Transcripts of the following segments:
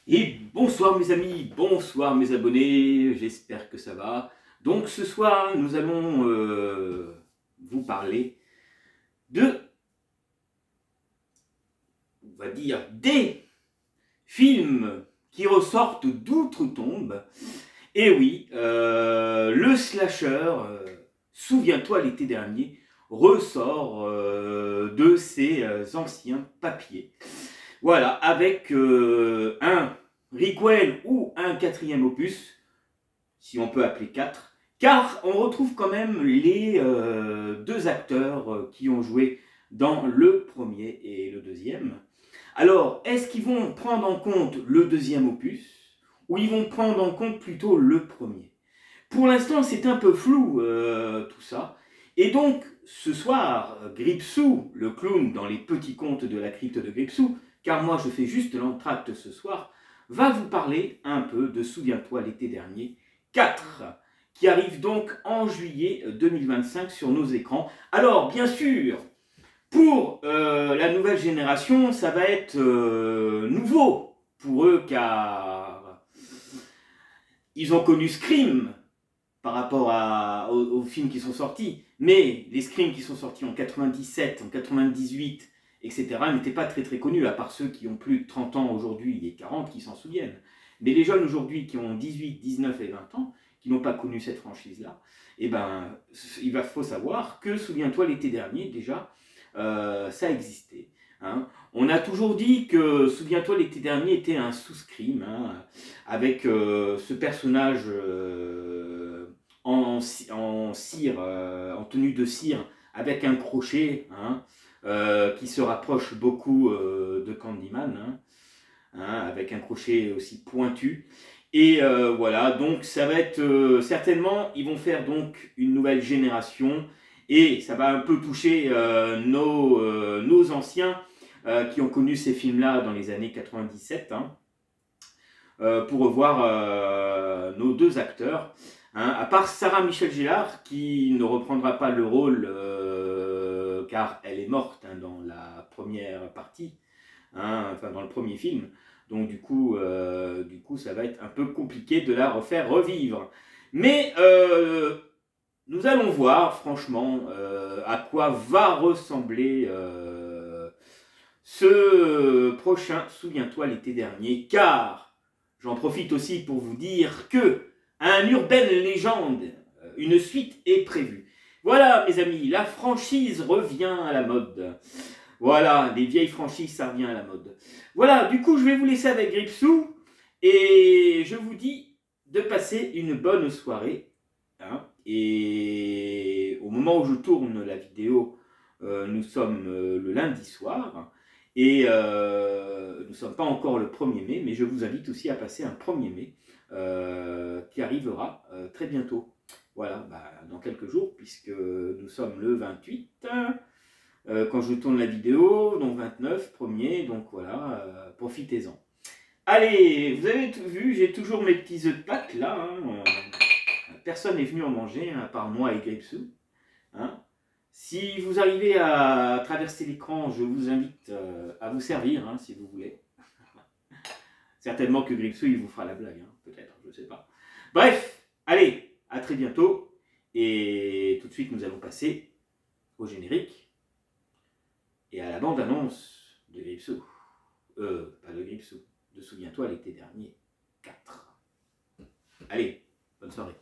Et bonsoir mes amis, bonsoir mes abonnés, j'espère que ça va. Donc ce soir, nous allons vous parler de, on va dire, des films qui ressortent d'outre-tombe. Et oui, le slasher, souviens-toi l'été dernier, ressort de ses anciens papiers. Voilà, avec un requel ou un quatrième opus, si on peut appeler 4, car on retrouve quand même les deux acteurs qui ont joué dans le premier et le deuxième. Alors, est-ce qu'ils vont prendre en compte le deuxième opus, ou ils vont prendre en compte plutôt le premier? Pour l'instant, c'est un peu flou tout ça. Et donc, ce soir, Gripsou, le clown dans les petits contes de la crypte de Gripsou, car moi je fais juste l'entracte ce soir, va vous parler un peu de Souviens-toi l'été dernier 4, qui arrive donc en juillet 2025 sur nos écrans. Alors, bien sûr, pour la nouvelle génération, ça va être nouveau pour eux, car ils ont connu Scream par rapport aux films qui sont sortis. Mais les Scream qui sont sortis en 97, en 98, etc. n'étaient pas très connus, à part ceux qui ont plus de 30 ans aujourd'hui et 40 qui s'en souviennent. Mais les jeunes aujourd'hui qui ont 18, 19 et 20 ans, qui n'ont pas connu cette franchise-là, eh ben, il faut savoir que, souviens-toi, l'été dernier, déjà, ça existait. Hein. On a toujours dit que, souviens-toi, l'été dernier était un sous-Scream, hein, avec ce personnage en cire, en tenue de cire, avec un crochet, hein, qui se rapproche beaucoup de Candyman, hein, hein, avec un crochet aussi pointu. Et voilà, donc ça va être certainement, ils vont faire donc une nouvelle génération, et ça va un peu toucher nos anciens qui ont connu ces films-là dans les années 97, hein, pour revoir nos deux acteurs. Hein, à part Sarah Michelle Gellar, qui ne reprendra pas le rôle car elle est morte, hein, dans la première partie, hein, enfin dans le premier film. Donc du coup, ça va être un peu compliqué de la refaire revivre. Mais nous allons voir, franchement, à quoi va ressembler ce prochain Souviens-toi l'été dernier, car j'en profite aussi pour vous dire que un Urban Legend, une suite est prévue. Voilà mes amis, la franchise revient à la mode. Voilà, les vieilles franchises, ça revient à la mode. Voilà, du coup je vais vous laisser avec Gripsou, et je vous dis de passer une bonne soirée. Hein, et au moment où je tourne la vidéo, nous sommes le lundi soir. Et nous ne sommes pas encore le 1er mai, mais je vous invite aussi à passer un 1er mai qui arrivera très bientôt. Voilà, bah, dans quelques jours, puisque nous sommes le 28 quand je tourne la vidéo, donc 29, 1er, donc voilà, profitez-en. Allez, vous avez tout vu, j'ai toujours mes petits œufs de Pâques là. Hein, personne n'est venu en manger, hein, à part moi et Gripsou. Hein. Si vous arrivez à traverser l'écran, je vous invite à vous servir, hein, si vous voulez. Certainement que Gripsou, il vous fera la blague, hein, peut-être, je ne sais pas. Bref, allez, à très bientôt. Et tout de suite, nous allons passer au générique et à la bande-annonce de Gripsou. Pas de Gripsou, de Souviens-toi l'été dernier, 4. Allez, bonne soirée.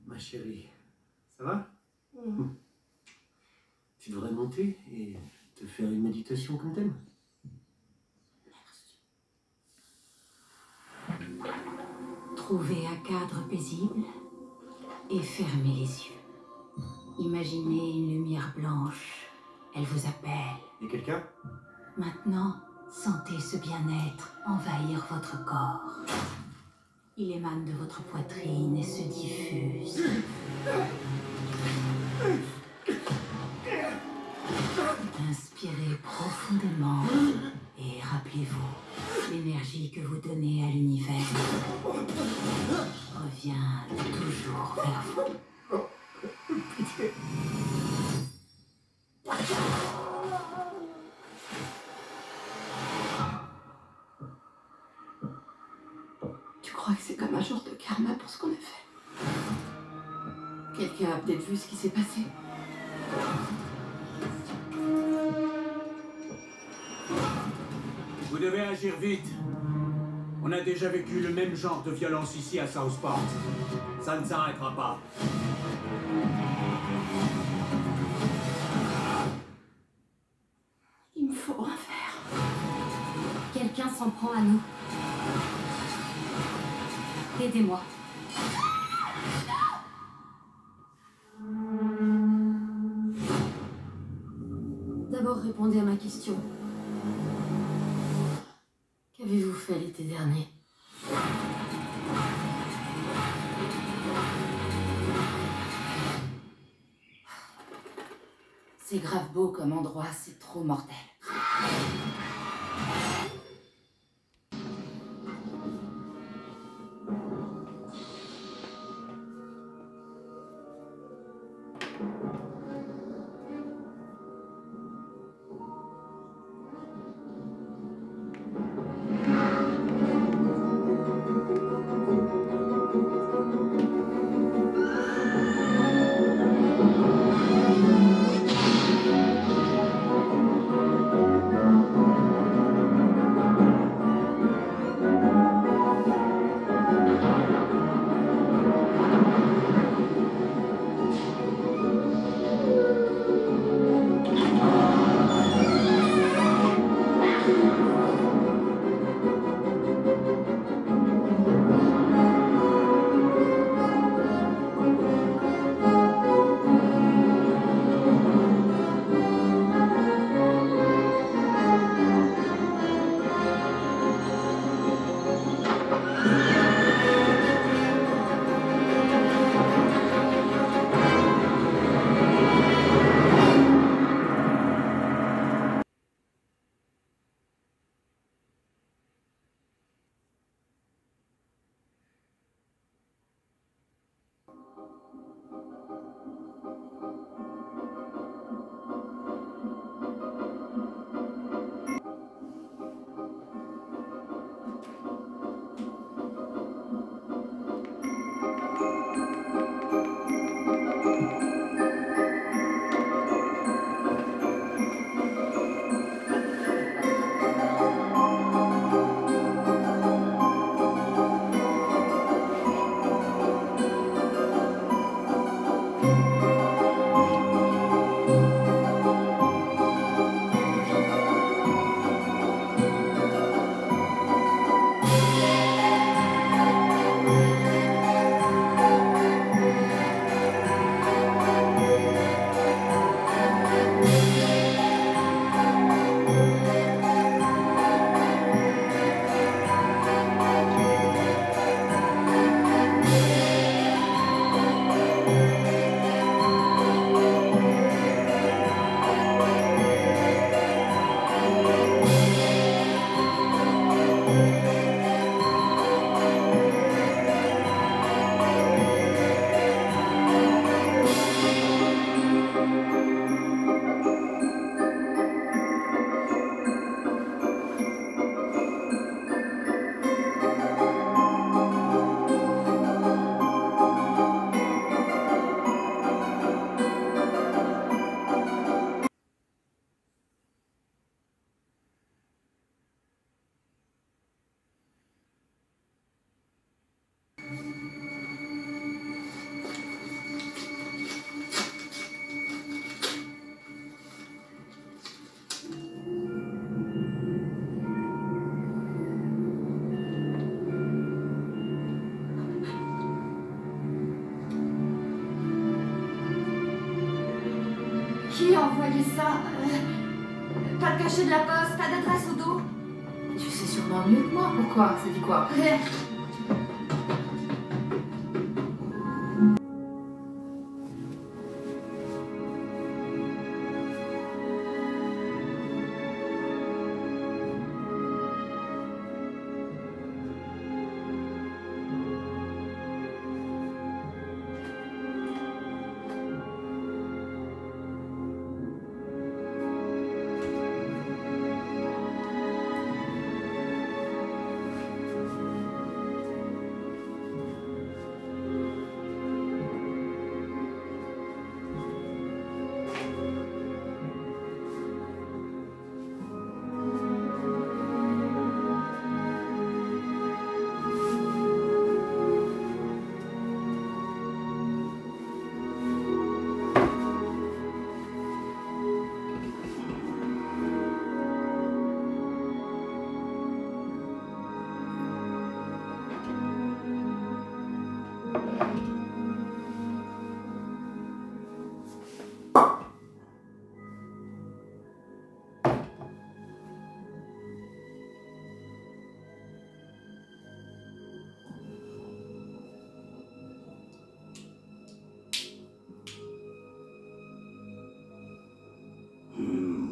Ma chérie, ça va? Tu devrais monter et te faire une méditation comme t'aimes. Trouver un cadre paisible et fermer les yeux. Imaginez une lumière blanche. Elle vous appelle. Et quelqu'un? Maintenant, sentez ce bien-être envahir votre corps. Il émane de votre poitrine et se diffuse. Inspirez profondément et rappelez-vous, l'énergie que vous donnez à l'univers revient toujours vers vous. Tu crois que c'est comme un genre de karma pour ce qu'on a fait? Quelqu'un a peut-être vu ce qui s'est passé. Vous devez agir vite. On a déjà vécu le même genre de violence ici à Southport. Ça ne s'arrêtera pas. Il me faut un verre. Quelqu'un s'en prend à nous. Aidez-moi. D'abord, répondez à ma question. Qu'avez-vous fait l'été dernier? C'est grave beau comme endroit, c'est trop mortel. Qui a envoyé ça? Pas de cachet de la poste, pas d'adresse au dos? Tu sais sûrement mieux que moi. Pourquoi? Ça dit quoi?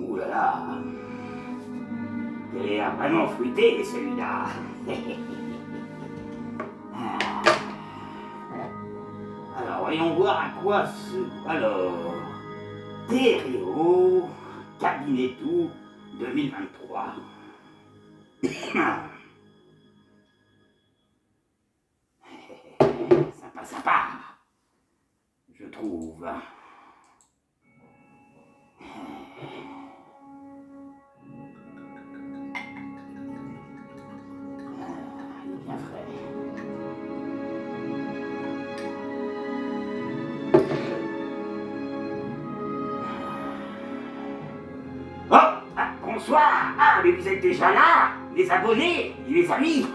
Oulala. Il a l'air vraiment fruité, celui-là. Alors, voyons voir à quoi ce... Alors... Théréo, cabinet tout, 2023. Sympa, sympa. Je trouve. Il est bien frais. Oh, bonsoir. Ah, mais vous êtes déjà là, les abonnés et les amis.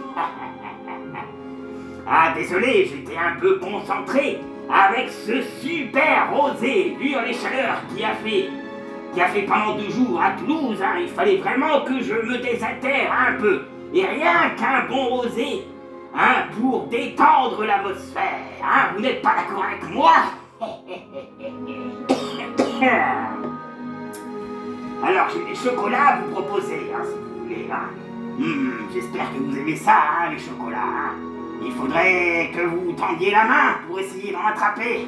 Ah, désolé, j'étais un peu concentré avec ce super rosé, vu les chaleurs qui a fait pendant 2 jours à Toulouse, hein. Il fallait vraiment que je me désaltère un peu. Et rien qu'un bon rosé, hein, pour détendre l'atmosphère, hein. Vous n'êtes pas d'accord avec moi? Alors, j'ai des chocolats à vous proposer, hein, si vous voulez, hein. J'espère que vous aimez ça, hein, les chocolats, hein. Il faudrait que vous tendiez la main pour essayer d'en attraper.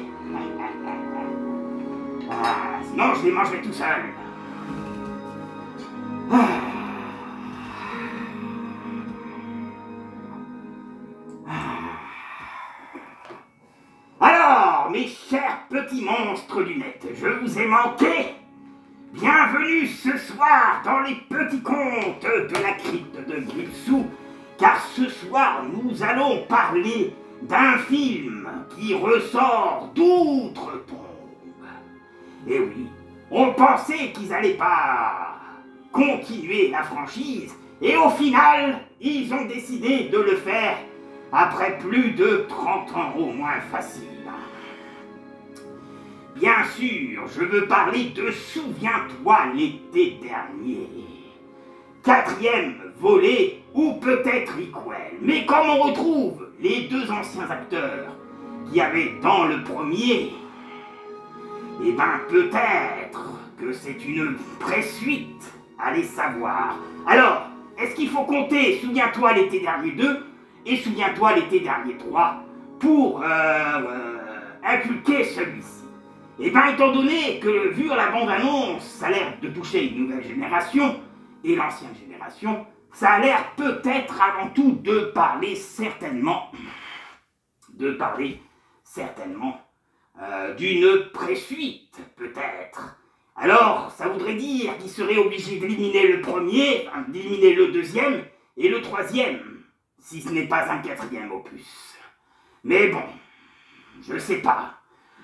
Sinon, je les mangerai tout seul. Alors, mes chers petits monstres lunettes, je vous ai manqué. Bienvenue ce soir dans les petits contes de la crypte de Gripsou, car ce soir nous allons parler d'un film qui ressort d'outre-tombe. Et oui, on pensait qu'ils n'allaient pas continuer la franchise, et au final, ils ont décidé de le faire après plus de 30 ans au moins facile. Bien sûr, je veux parler de Souviens-toi l'été dernier. 4e volet, ou peut-être requel. Mais comme on retrouve les 2 anciens acteurs qui avaient dans le premier, eh ben peut-être que c'est une présuite, allez savoir. Alors, est-ce qu'il faut compter Souviens-toi l'été dernier 2 et Souviens-toi l'été dernier 3 pour inculquer celui-ci? Eh bien, étant donné que, vu la bande-annonce, ça a l'air de toucher une nouvelle génération, et l'ancienne génération, ça a l'air peut-être avant tout de parler certainement d'une présuite, peut-être. Alors, ça voudrait dire qu'il serait obligé d'éliminer le premier, d'éliminer le 2e et le 3e, si ce n'est pas un 4e opus. Mais bon, je sais pas.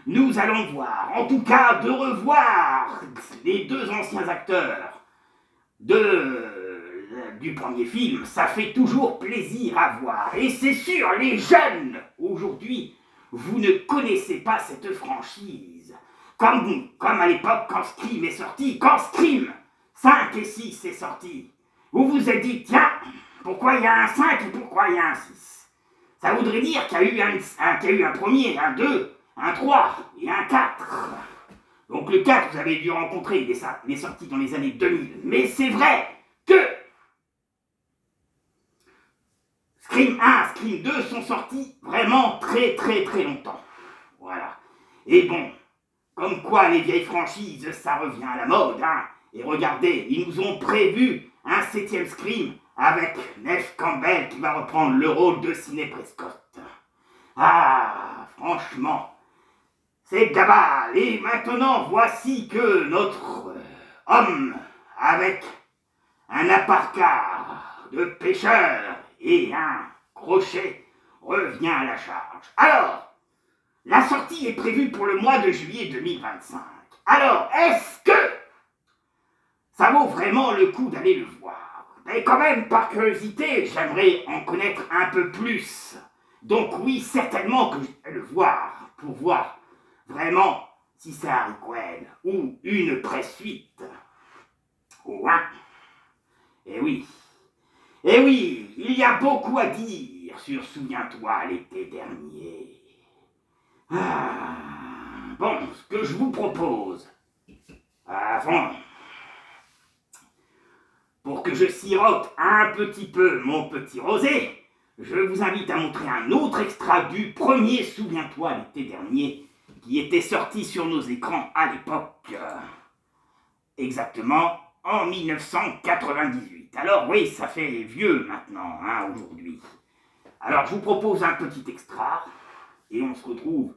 Nous allons voir. En tout cas, de revoir les 2 anciens acteurs du premier film, ça fait toujours plaisir à voir. Et c'est sûr, les jeunes, aujourd'hui, vous ne connaissez pas cette franchise. Comme à l'époque quand Scream est sorti, quand Scream 5 et 6 est sorti, vous vous êtes dit, tiens, pourquoi il y a un 5 et pourquoi il y a un 6? Ça voudrait dire qu'il y a eu un premier, un 2, un 3 et un 4. Donc le 4, vous avez dû rencontrer, il est sorti dans les années 2000. Mais c'est vrai que Scream 1, Scream 2 sont sortis vraiment très longtemps. Voilà. Et bon, comme quoi les vieilles franchises, ça revient à la mode, hein. Et regardez, ils nous ont prévu un 7e Scream avec Neve Campbell qui va reprendre le rôle de Sidney Prescott. Ah, franchement, c'est Gabal. Et maintenant, voici que notre homme avec un apparcat de pêcheur et un crochet revient à la charge. Alors, la sortie est prévue pour le mois de juillet 2025. Alors, est-ce que ça vaut vraiment le coup d'aller le voir? Mais quand même, par curiosité, j'aimerais en connaître un peu plus. Donc oui, certainement que je vais le voir, pour voir vraiment si c'est un requel ou une pré-suite. Oh, hein? Eh oui, il y a beaucoup à dire sur Souviens-toi l'été dernier. Ah, bon, ce que je vous propose, avant, pour que je sirote un petit peu mon petit rosé, je vous invite à montrer un autre extrait du premier Souviens-toi l'été dernier qui était sorti sur nos écrans à l'époque, exactement en 1998. Alors oui, ça fait vieux maintenant, hein, aujourd'hui. Alors je vous propose un petit extrait et on se retrouve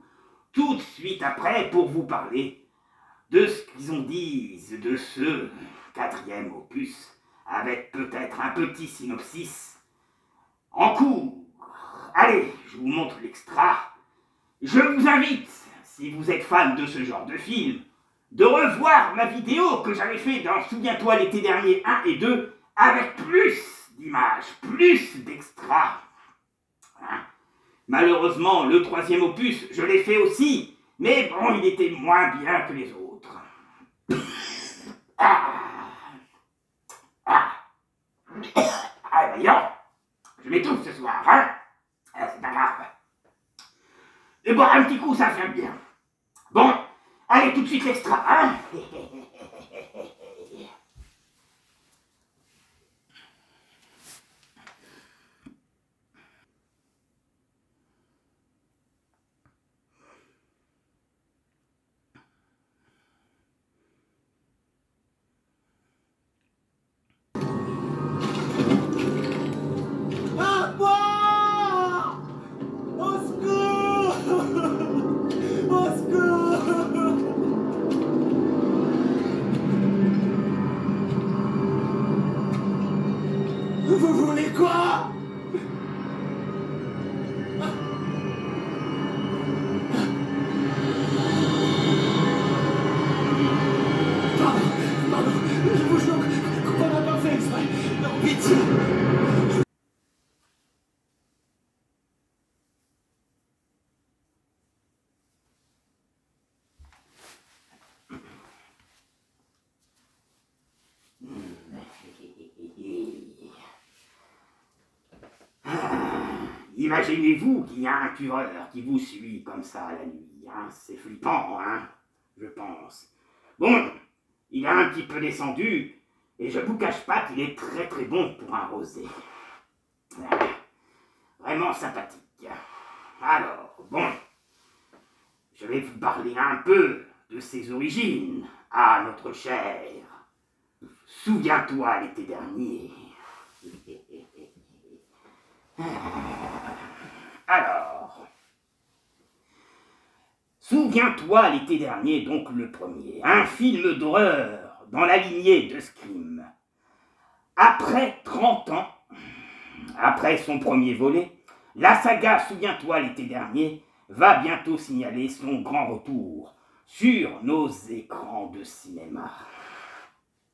tout de suite après pour vous parler de ce qu'ils ont dit de ce 4e opus, avec peut-être un petit synopsis en cours. Allez, je vous montre l'extra. Je vous invite, si vous êtes fan de ce genre de film, de revoir ma vidéo que j'avais fait dans Souviens-toi l'été dernier 1 et 2, avec plus d'images, plus d'extras. Hein? Malheureusement, le 3e opus, je l'ai fait aussi, mais bon, il était moins bien que les autres. D'ailleurs, je m'étouffe ce soir, hein? C'est pas grave. Et boire un petit coup, ça fait bien. Bon, allez, tout de suite l'extra, hein? Vous voulez quoi? Pardon, je vous jure qu'on n'a pas fait exprès. Non, pitié. Imaginez-vous qu'il y a un tueur qui vous suit comme ça la nuit, hein? C'est flippant, hein? Je pense. Bon, il a un petit peu descendu, et je vous cache pas qu'il est très bon pour un rosé. Vraiment sympathique. Alors, bon, je vais vous parler un peu de ses origines à notre cher. Souviens-toi l'été dernier. Alors, Souviens-toi l'été dernier, donc le premier, un film d'horreur dans la lignée de Scream. Après 30 ans, après son premier volet, la saga Souviens-toi l'été dernier va bientôt signaler son grand retour sur nos écrans de cinéma.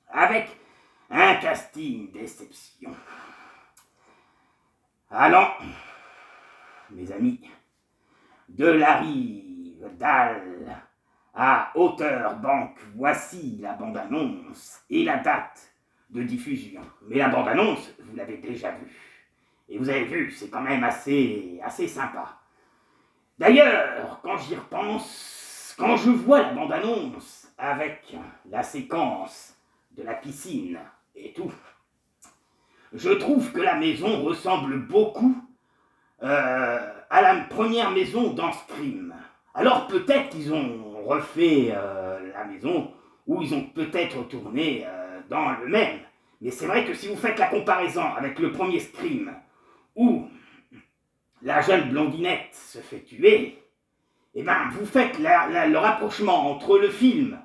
Avec un casting d'exception. Allant, mes amis, de la rive d'Al à hauteur banque, voici la bande-annonce et la date de diffusion. Mais la bande-annonce, vous l'avez déjà vue. Et vous avez vu, c'est quand même assez sympa. D'ailleurs, quand j'y repense, quand je vois la bande-annonce avec la séquence de la piscine et tout, je trouve que la maison ressemble beaucoup à la première maison dans Scream. Alors peut-être qu'ils ont refait la maison, ou ils ont peut-être tourné dans le même. Mais c'est vrai que si vous faites la comparaison avec le premier Scream, où la jeune blondinette se fait tuer, et ben vous faites le rapprochement entre le film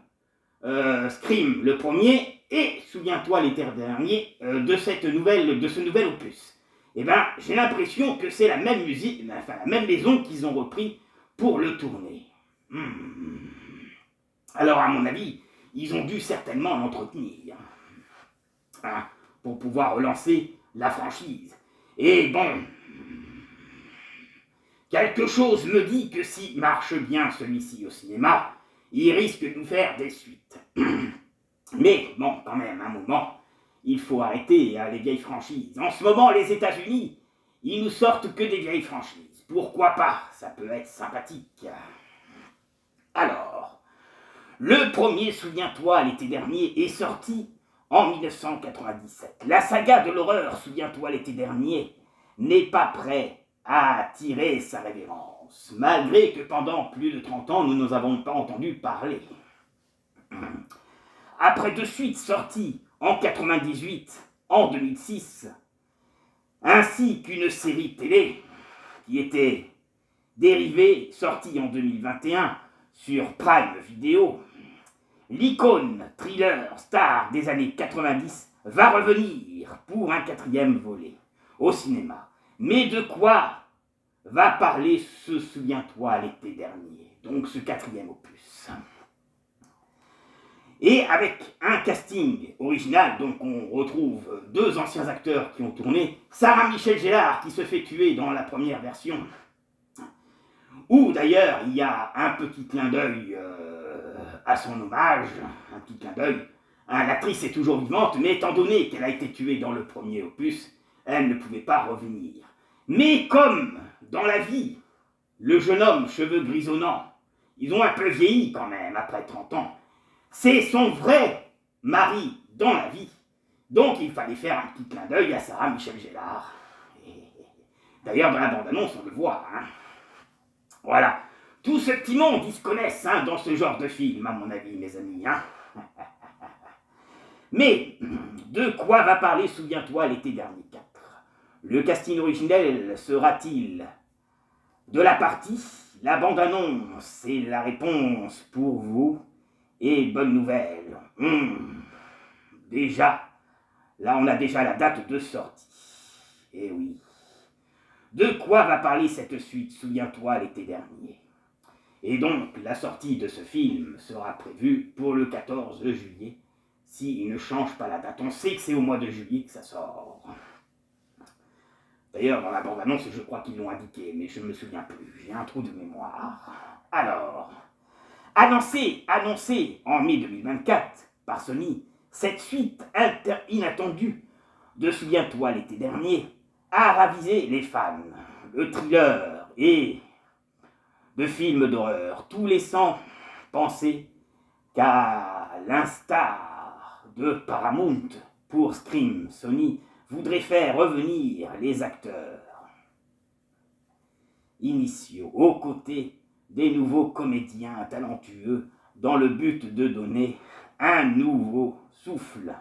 Scream, le premier, et Souviens-toi l'été dernier de ce nouvel opus. Et ben j'ai l'impression que c'est la même musique, enfin la même maison qu'ils ont repris pour le tourner. Alors à mon avis, ils ont dû certainement l'entretenir pour pouvoir relancer la franchise. Et bon, quelque chose me dit que s'il marche bien celui-ci au cinéma, il risque de nous faire des suites. Mais bon, quand même, un moment, il faut arrêter les vieilles franchises. En ce moment, les États-Unis, ils nous sortent que des vieilles franchises. Pourquoi pas? Ça peut être sympathique. Alors, le premier, souviens-toi, l'été dernier, est sorti en 1997. La saga de l'horreur, souviens-toi, l'été dernier, n'est pas prêt à attirer sa révérence, malgré que pendant plus de 30 ans, nous ne nous avons pas entendu parler. Après deux suites sorties en 98, en 2006, ainsi qu'une série télé qui était dérivée, sortie en 2021 sur Prime Video, l'icône thriller star des années 90 va revenir pour un 4e volet au cinéma. Mais de quoi va parler ce Souviens-toi l'été dernier, donc ce 4e opus? Et avec un casting original, donc on retrouve deux anciens acteurs qui ont tourné, Sarah Michelle Gellar qui se fait tuer dans la première version, où d'ailleurs il y a un petit clin d'œil à son hommage, un petit clin d'œil. L'actrice est toujours vivante, mais étant donné qu'elle a été tuée dans le premier opus, elle ne pouvait pas revenir. Mais comme dans la vie, le jeune homme cheveux grisonnants, ils ont un peu vieilli quand même après 30 ans, c'est son vrai mari dans la vie. Donc il fallait faire un petit clin d'œil à Sarah Michelle Gellar. D'ailleurs dans la bande-annonce on le voit. Voilà. Tout ce petit monde, ils se connaissent dans ce genre de film, à mon avis, mes amis. Mais, de quoi va parler, souviens-toi, l'été dernier 4? Le casting originel sera-t-il de la partie? La bande-annonce, c'est la réponse pour vous. Et bonne nouvelle. Déjà, là on a déjà la date de sortie. Eh oui. De quoi va parler cette suite, souviens-toi, l'été dernier? Et donc, la sortie de ce film sera prévue pour le 14 juillet, s'il ne change pas la date. On sait que c'est au mois de juillet que ça sort. D'ailleurs, dans la bande-annonce, je crois qu'ils l'ont indiqué, mais je ne me souviens plus. J'ai un trou de mémoire. Alors, annoncé en mai 2024 par Sony, cette suite inattendue de Souviens-toi l'été dernier a ravisé les fans. Le thriller et de films d'horreur, tout laissant penser qu'à l'instar de Paramount pour Scream, Sony voudrait faire revenir les acteurs initiaux aux côtés des nouveaux comédiens talentueux dans le but de donner un nouveau souffle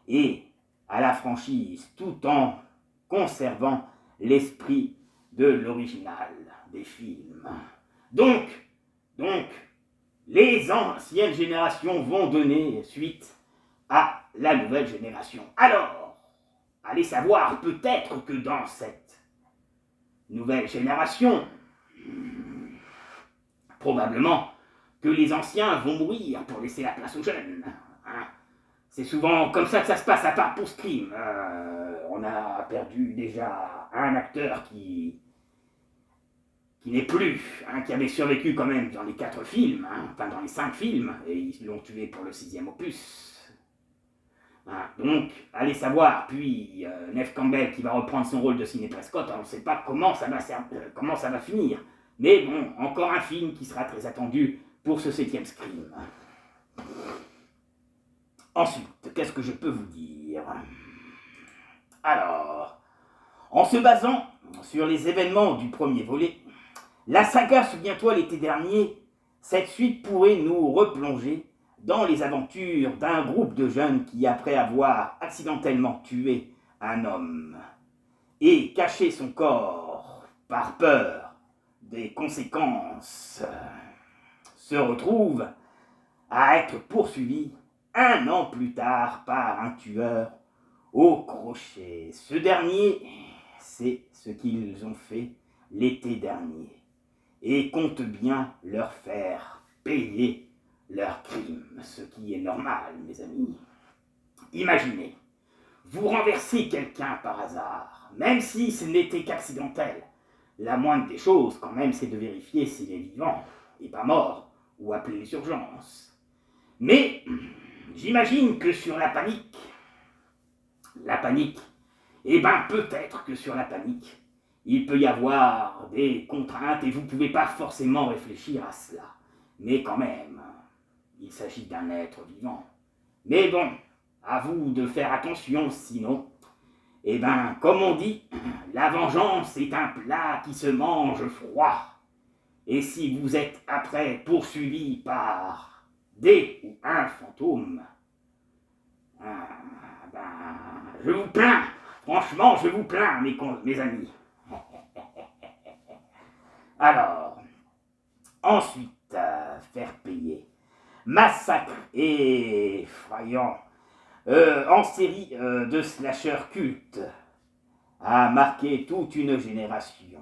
et à la franchise tout en conservant l'esprit de l'original des films. Donc, les anciennes générations vont donner suite à la nouvelle génération. Alors, allez savoir peut-être que dans cette nouvelle génération, probablement que les anciens vont mourir pour laisser la place aux jeunes. C'est souvent comme ça que ça se passe, à part pour Scream. On a perdu déjà un acteur qui qui n'est plus, hein, qui avait survécu quand même dans les 4 films, hein, enfin dans les 5 films, et ils l'ont tué pour le 6e opus. Hein, donc, allez savoir, puis Neve Campbell qui va reprendre son rôle de Sidney Prescott, on ne sait pas comment ça va finir. Mais bon, encore un film qui sera très attendu pour ce 7e Scream. Ensuite, qu'est-ce que je peux vous dire? Alors, en se basant sur les événements du premier volet, la saga Souviens-toi l'été dernier, cette suite pourrait nous replonger dans les aventures d'un groupe de jeunes qui, après avoir accidentellement tué un homme et caché son corps par peur des conséquences, se retrouvent à être poursuivis 1 an plus tard par un tueur au crochet. Ce dernier, c'est ce qu'ils ont fait l'été dernier et compte bien leur faire payer leurs crimes, ce qui est normal, mes amis. Imaginez, vous renversez quelqu'un par hasard, même si ce n'était qu'accidentel. La moindre des choses, quand même, c'est de vérifier s'il est vivant et pas mort, ou appeler les urgences. Mais j'imagine que sur la panique, eh ben peut-être que sur la panique, il peut y avoir des contraintes et vous ne pouvez pas forcément réfléchir à cela. Mais quand même, il s'agit d'un être vivant. Mais bon, à vous de faire attention, sinon, eh ben, comme on dit, la vengeance est un plat qui se mange froid. Et si vous êtes après poursuivi par des ou un fantôme, je vous plains, franchement, je vous plains, mes amis. Alors, ensuite, faire payer. Massacre effrayant en série de slasher culte a marqué toute une génération.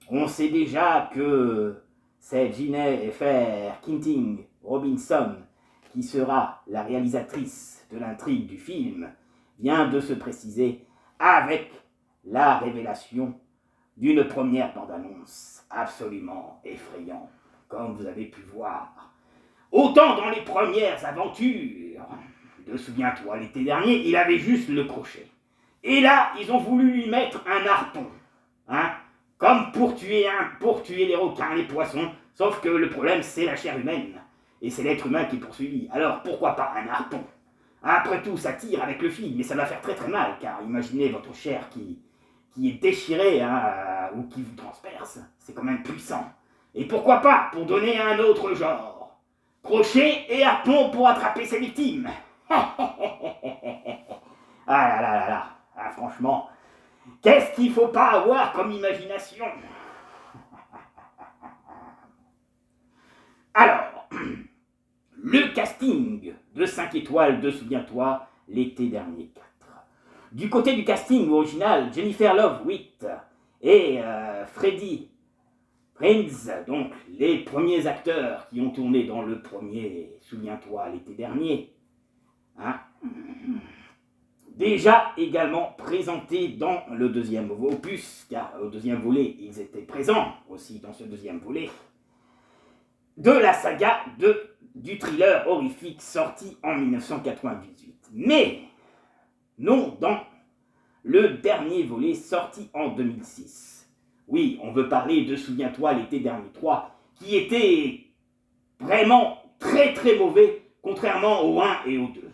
On sait déjà que c'est Jennifer Kinting Robinson qui sera la réalisatrice de l'intrigue du film vient de se préciser avec la révélation d'une première bande-annonce absolument effrayante, comme vous avez pu voir. Autant dans les premières aventures de Souviens-toi l'été dernier, il avait juste le crochet. Et là, ils ont voulu lui mettre un harpon, hein, comme pour tuer les requins, les poissons, sauf que le problème c'est la chair humaine, et c'est l'être humain qui est poursuivi. Alors pourquoi pas un harpon? Après tout, ça tire avec le fil, mais ça va faire très très mal, car imaginez votre chair qui est déchirée, hein, ou qui vous transperce, c'est quand même puissant. Et pourquoi pas, pour donner un autre genre, crochet et harpon pour attraper ses victimes. Ah là là là là, ah, franchement, qu'est-ce qu'il faut pas avoir comme imagination? Alors, le casting de 5 étoiles de Souviens-toi l'été dernier 4. Du côté du casting original, Jennifer Love Hewitt et Freddie Prinze, donc les premiers acteurs qui ont tourné dans le premier Souviens-toi l'été dernier, hein, déjà également présentés dans le deuxième opus, car au deuxième volet, ils étaient présents aussi dans ce deuxième volet, de la saga du thriller horrifique sorti en 1998. Mais non dans le dernier volet sorti en 2006. Oui, on veut parler de Souviens-toi l'été dernier 3, qui était vraiment très très mauvais, contrairement au 1 et au 2.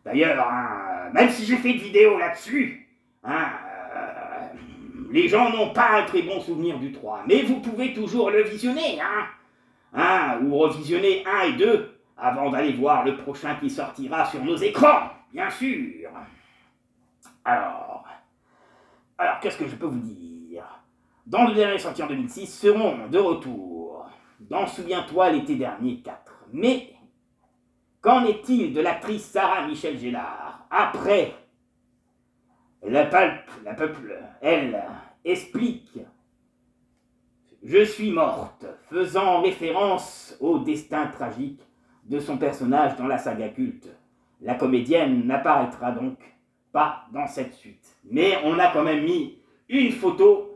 D'ailleurs, hein, même si j'ai fait une vidéo là-dessus, hein, les gens n'ont pas un très bon souvenir du 3. Mais vous pouvez toujours le visionner, ou revisionner 1 et 2 avant d'aller voir le prochain qui sortira sur nos écrans, bien sûr. Alors qu'est-ce que je peux vous dire? Dans le dernier sorti en 2006, seront de retour dans Souviens-toi l'été dernier 4. Mais qu'en est-il de l'actrice Sarah Michelle Gellar? Après, la peuple, elle, explique « Je suis morte », faisant référence au destin tragique de son personnage dans la saga culte. La comédienne n'apparaîtra donc pas dans cette suite. Mais on a quand même mis une photo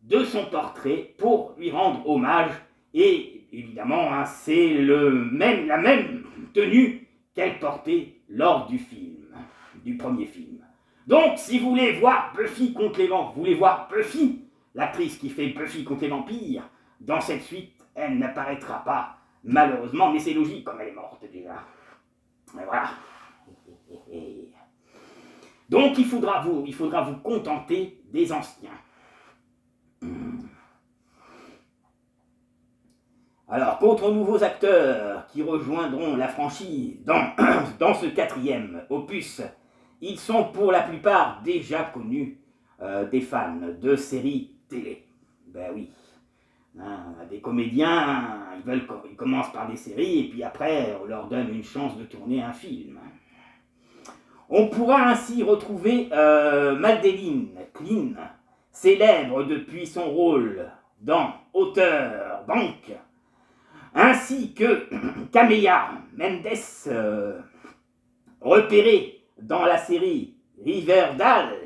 de son portrait pour lui rendre hommage. Et évidemment, hein, c'est la même tenue qu'elle portait lors du premier film. Donc, si vous voulez voir Buffy contre les vampires, vous voulez voir Buffy, l'actrice qui fait Buffy contre les vampires, dans cette suite, elle n'apparaîtra pas, malheureusement, mais c'est logique comme elle est morte déjà. Et voilà. Donc, il faudra vous contenter des anciens. Alors, quant aux nouveaux acteurs qui rejoindront la franchise dans ce 4e opus, ils sont pour la plupart déjà connus des fans de séries télé. Ben oui, hein, des comédiens, ils commencent par des séries et puis après on leur donne une chance de tourner un film. On pourra ainsi retrouver Madeleine Klein, célèbre depuis son rôle dans Outer Banks, ainsi que Camélia Mendes, repérée dans la série Riverdale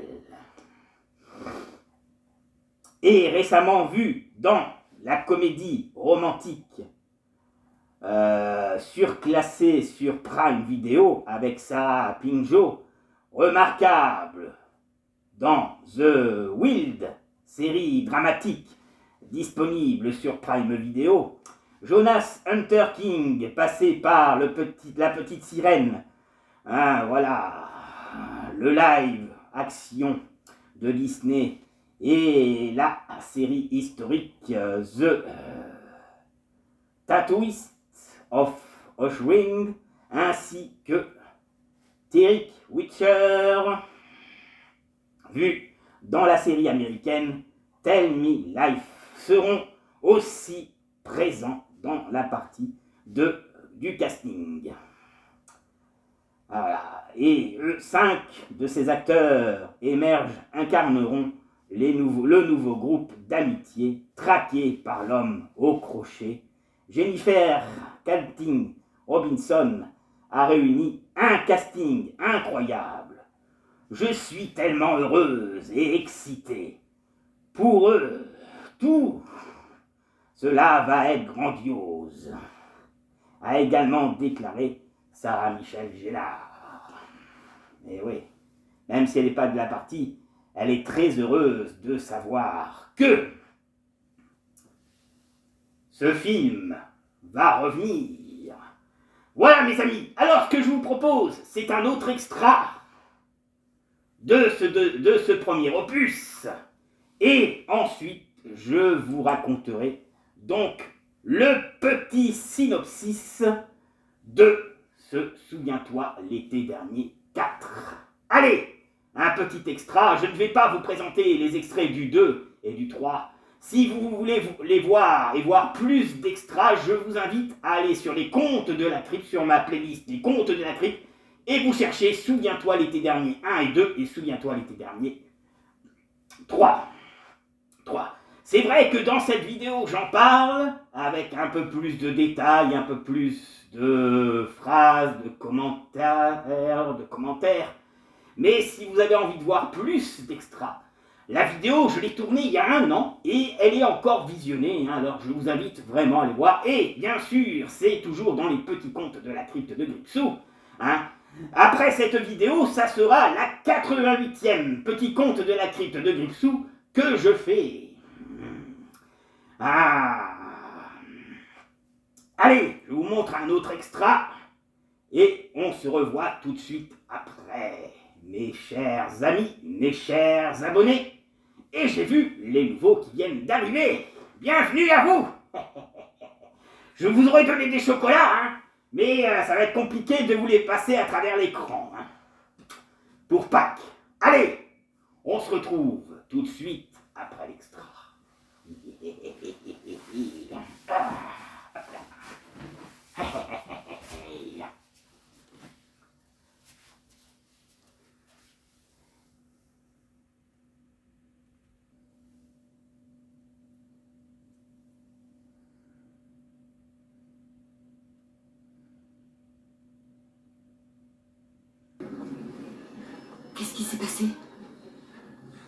et récemment vue dans la comédie romantique surclassée sur Prime Video avec Sarah Pinjo, remarquable dans The Wild, série dramatique disponible sur Prime Video. Jonas Hunter King, passé par la petite sirène, hein, voilà, le live action de Disney et la série historique The Tattooist of Oshwing, ainsi que Derek Witcher, vu dans la série américaine Tell Me Life, seront aussi présents dans la partie du casting. Voilà. Et 5 de ces acteurs incarneront le nouveau groupe d'amitié traqué par l'homme au crochet. Jennifer Catting Robinson a réuni un casting incroyable. Je suis tellement heureuse et excitée. Pour eux, tout cela va être grandiose, a également déclaré Sarah Michelle Gellar. Et oui, même si elle n'est pas de la partie, elle est très heureuse de savoir que ce film va revenir. Voilà mes amis, alors ce que je vous propose, c'est un autre extra de ce premier opus. Et ensuite, je vous raconterai donc le petit synopsis de ce Souviens-toi l'été dernier 4. Allez, un petit extra, je ne vais pas vous présenter les extraits du 2 et du 3. Si vous voulez les voir et voir plus d'extras, je vous invite à aller sur les contes de la crypte, sur ma playlist Les contes de la crypte, et vous cherchez Souviens-toi l'été dernier 1 et 2 et Souviens-toi l'été dernier 3. C'est vrai que dans cette vidéo, j'en parle avec un peu plus de détails, un peu plus de phrases, de commentaires. Mais si vous avez envie de voir plus d'extras, la vidéo, je l'ai tournée il y a 1 an et elle est encore visionnée. Alors je vous invite vraiment à aller voir. Et bien sûr, c'est toujours dans les petits contes de la crypte de Gripsou. Hein. Après cette vidéo, ça sera la 88e petit conte de la crypte de Gripsou que je fais. Allez, je vous montre un autre extra et on se revoit tout de suite après, mes chers amis, mes chers abonnés. Et j'ai vu les nouveaux qui viennent d'arriver. Bienvenue à vous. Je vous aurais donné des chocolats, hein, mais ça va être compliqué de vous les passer à travers l'écran. Hein, pour Pâques. Allez, on se retrouve tout de suite après l'extra. Qu'est-ce qui s'est passé?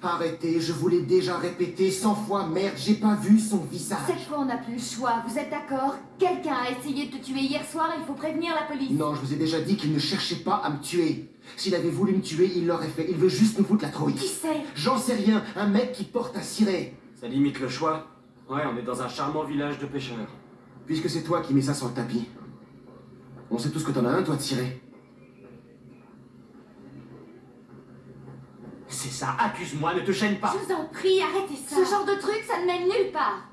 Arrêtez, je vous l'ai déjà répété 100 fois, merde, j'ai pas vu son visage. Cette fois, on n'a plus le choix. Vous êtes d'accord? Quelqu'un a essayé de te tuer hier soir, il faut prévenir la police. Non, je vous ai déjà dit qu'il ne cherchait pas à me tuer. S'il avait voulu me tuer, il l'aurait fait. Il veut juste nous foutre la trouille. Qui c'est? J'en sais rien, un mec qui porte un ciré. Ça limite le choix. Ouais, on est dans un charmant village de pêcheurs. Puisque c'est toi qui mets ça sur le tapis. On sait tous que t'en as un, toi, de ciré. C'est ça, accuse-moi, ne te gêne pas. Je vous en prie, arrêtez ça. Ce genre de truc, ça ne mène nulle part.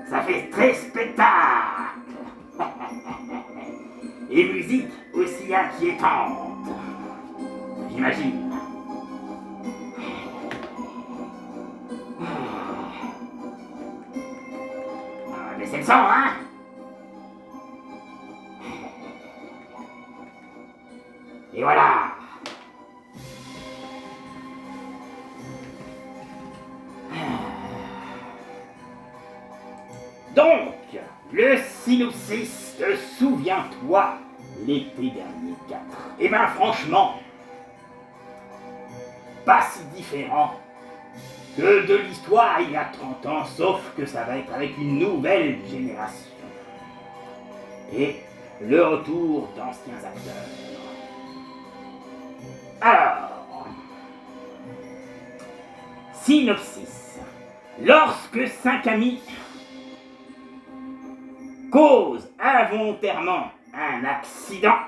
Ça fait très spectacle. Et musique aussi inquiétante. J'imagine. Mais c'est le sang, hein? Et voilà. Donc, le synopsis de Souviens-toi l'été dernier 4. Eh ben franchement, pas si différent que de l'histoire il y a 30 ans, sauf que ça va être avec une nouvelle génération. Et le retour d'anciens acteurs. Alors, synopsis. Lorsque 5 amis causent involontairement un accident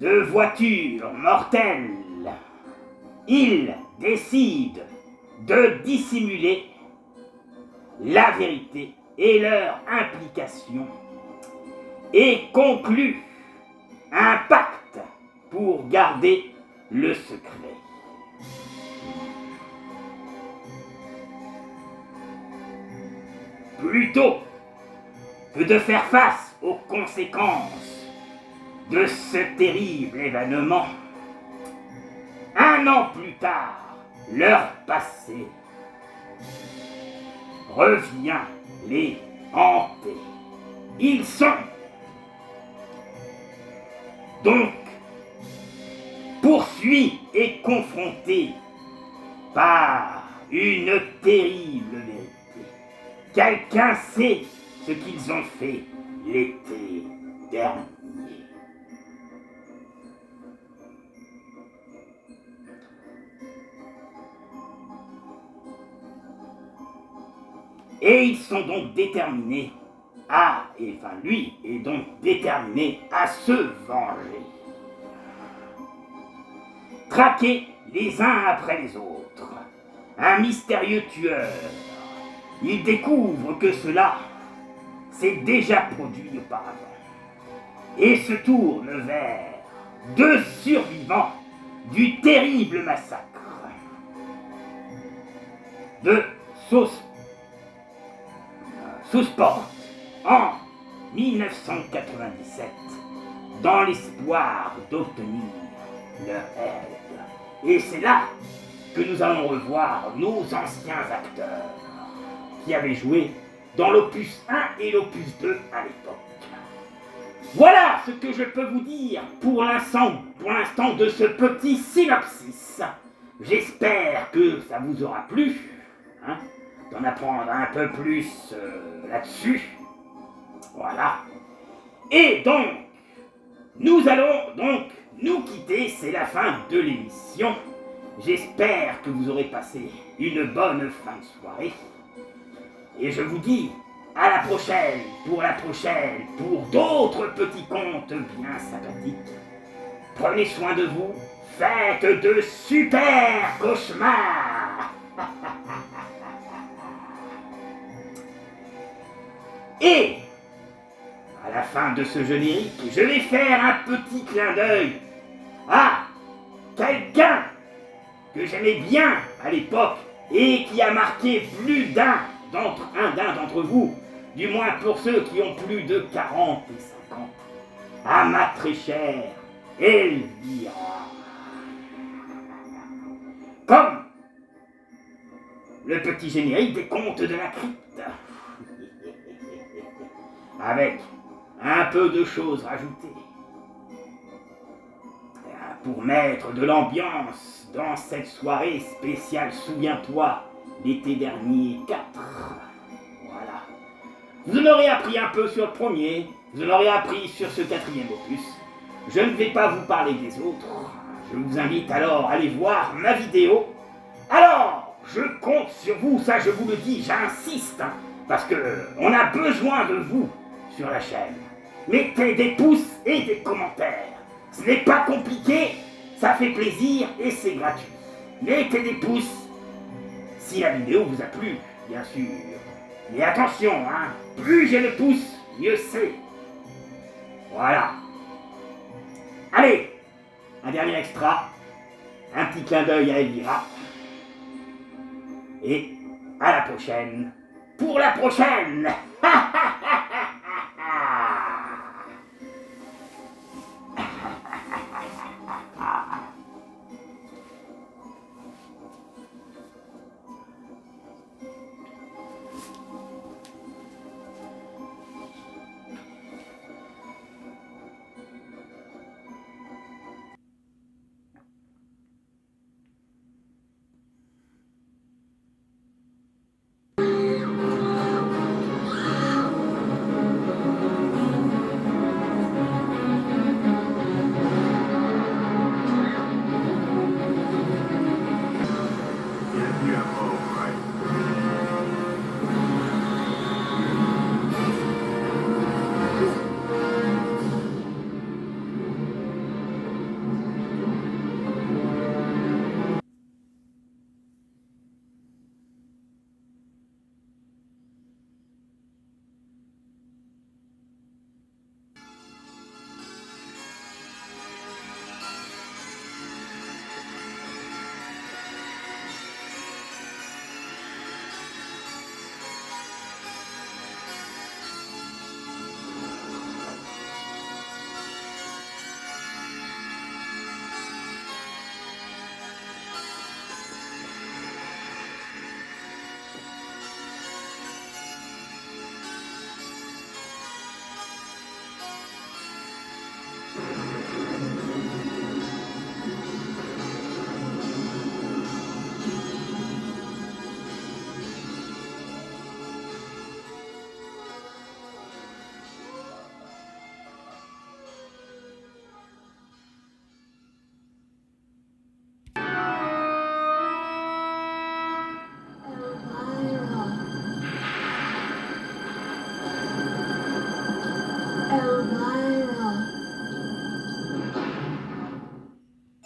de voiture mortelle, ils décident de dissimuler la vérité et leur implication et concluent un pacte pour garder le secret. Plutôt que de faire face aux conséquences de ce terrible événement, un an plus tard, leur passé revient les hanter. Ils sont donc poursuivis et confrontés par une terrible vérité. Quelqu'un sait ce qu'ils ont fait l'été dernier. Et ils sont donc déterminés à, et enfin lui est donc déterminé à se venger. Traqués les uns après les autres, un mystérieux tueur. Il découvre que cela s'est déjà produit auparavant et se tourne vers 2 survivants du terrible massacre. de Southport en 1997 dans l'espoir d'obtenir leur aide. Et c'est là que nous allons revoir nos anciens acteurs qui avaient joué dans l'opus 1 et l'opus 2 à l'époque. Voilà ce que je peux vous dire pour l'instant de ce petit synopsis. J'espère que ça vous aura plu, hein, d'en apprendre un peu plus là-dessus. Voilà. Et donc, nous allons donc nous quitter, c'est la fin de l'émission. J'espère que vous aurez passé une bonne fin de soirée. Et je vous dis à la prochaine, pour d'autres petits contes bien sympathiques. Prenez soin de vous, faites de super cauchemars. Et à la fin de ce générique, je vais faire un petit clin d'œil à quelqu'un que j'aimais bien à l'époque et qui a marqué plus d'un d'entre vous, du moins pour ceux qui ont plus de 40 et 50, à ma très chère Elvira. Comme le petit générique des contes de la crypte, avec un peu de choses rajoutées pour mettre de l'ambiance dans cette soirée spéciale Souviens-toi l'été dernier 4. Voilà. Vous en aurez appris un peu sur le premier, vous en aurez appris sur ce 4e opus. Je ne vais pas vous parler des autres. Je vous invite alors à aller voir ma vidéo. Alors, je compte sur vous, ça je vous le dis, j'insiste, hein, parce que on a besoin de vous sur la chaîne. Mettez des pouces et des commentaires. Ce n'est pas compliqué, ça fait plaisir et c'est gratuit. Mettez des pouces si la vidéo vous a plu, bien sûr. Mais attention, hein, plus j'ai le pouce, mieux c'est. Voilà. Allez, un dernier extra, un petit clin d'œil à Elvira. Et à la prochaine, pour la prochaine.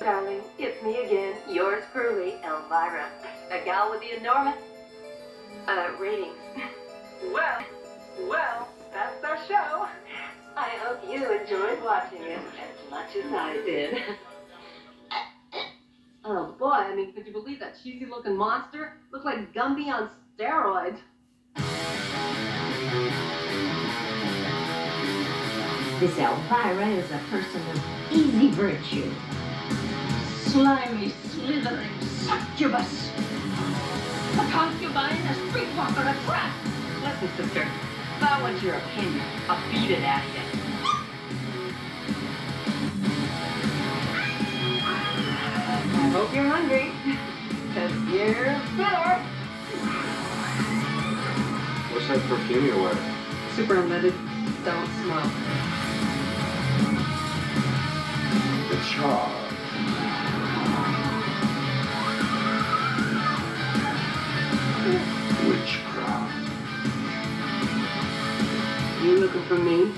Darling, it's me again, yours truly, Elvira. The gal with the enormous, ratings. Well, that's our show. I hope you enjoyed watching it as much as I did. Oh boy, I mean, could you believe that cheesy looking monster? Looked like Gumby on steroids. This Elvira is a person of easy virtue. Slimy, slithering succubus. A concubine, a streetwalker, a trap. Listen, sister, if I want your opinion, I'll beat it out of you. I hope you're hungry, because you're bitter. What's that perfume you're wearing? Super unleaded, don't smoke. The charm. Witchcraft. You looking for me?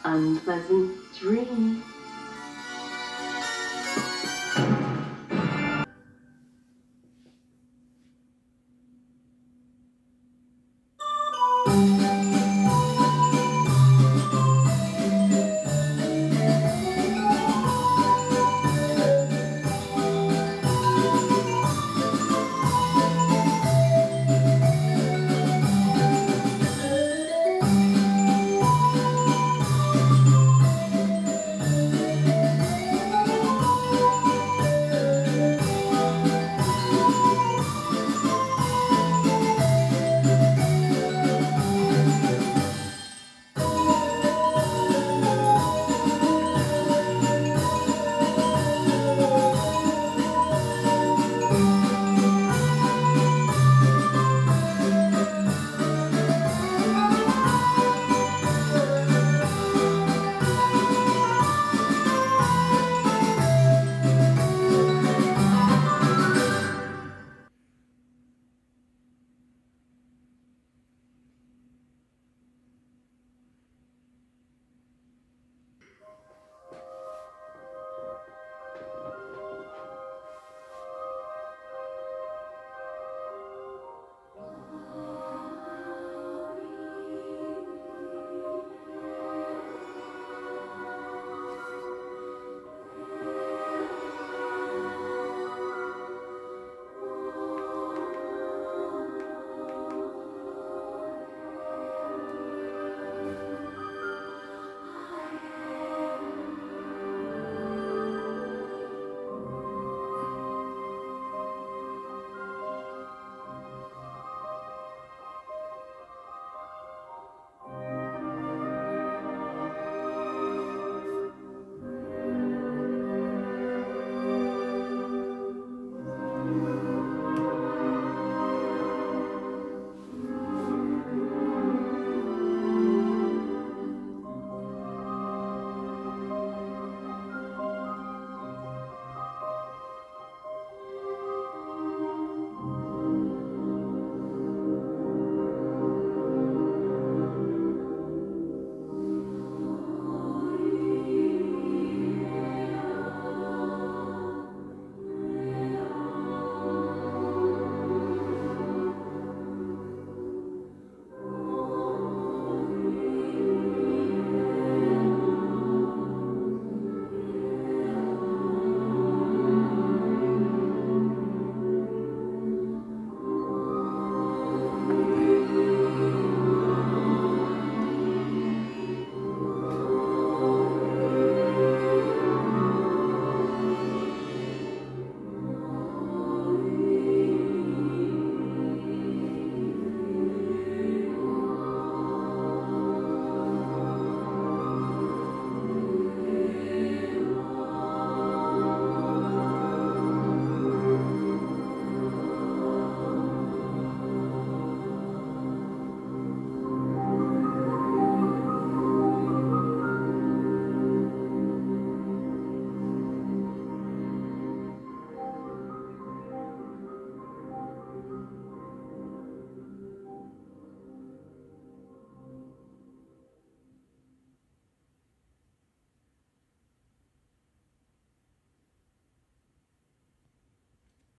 Unpleasant dreams.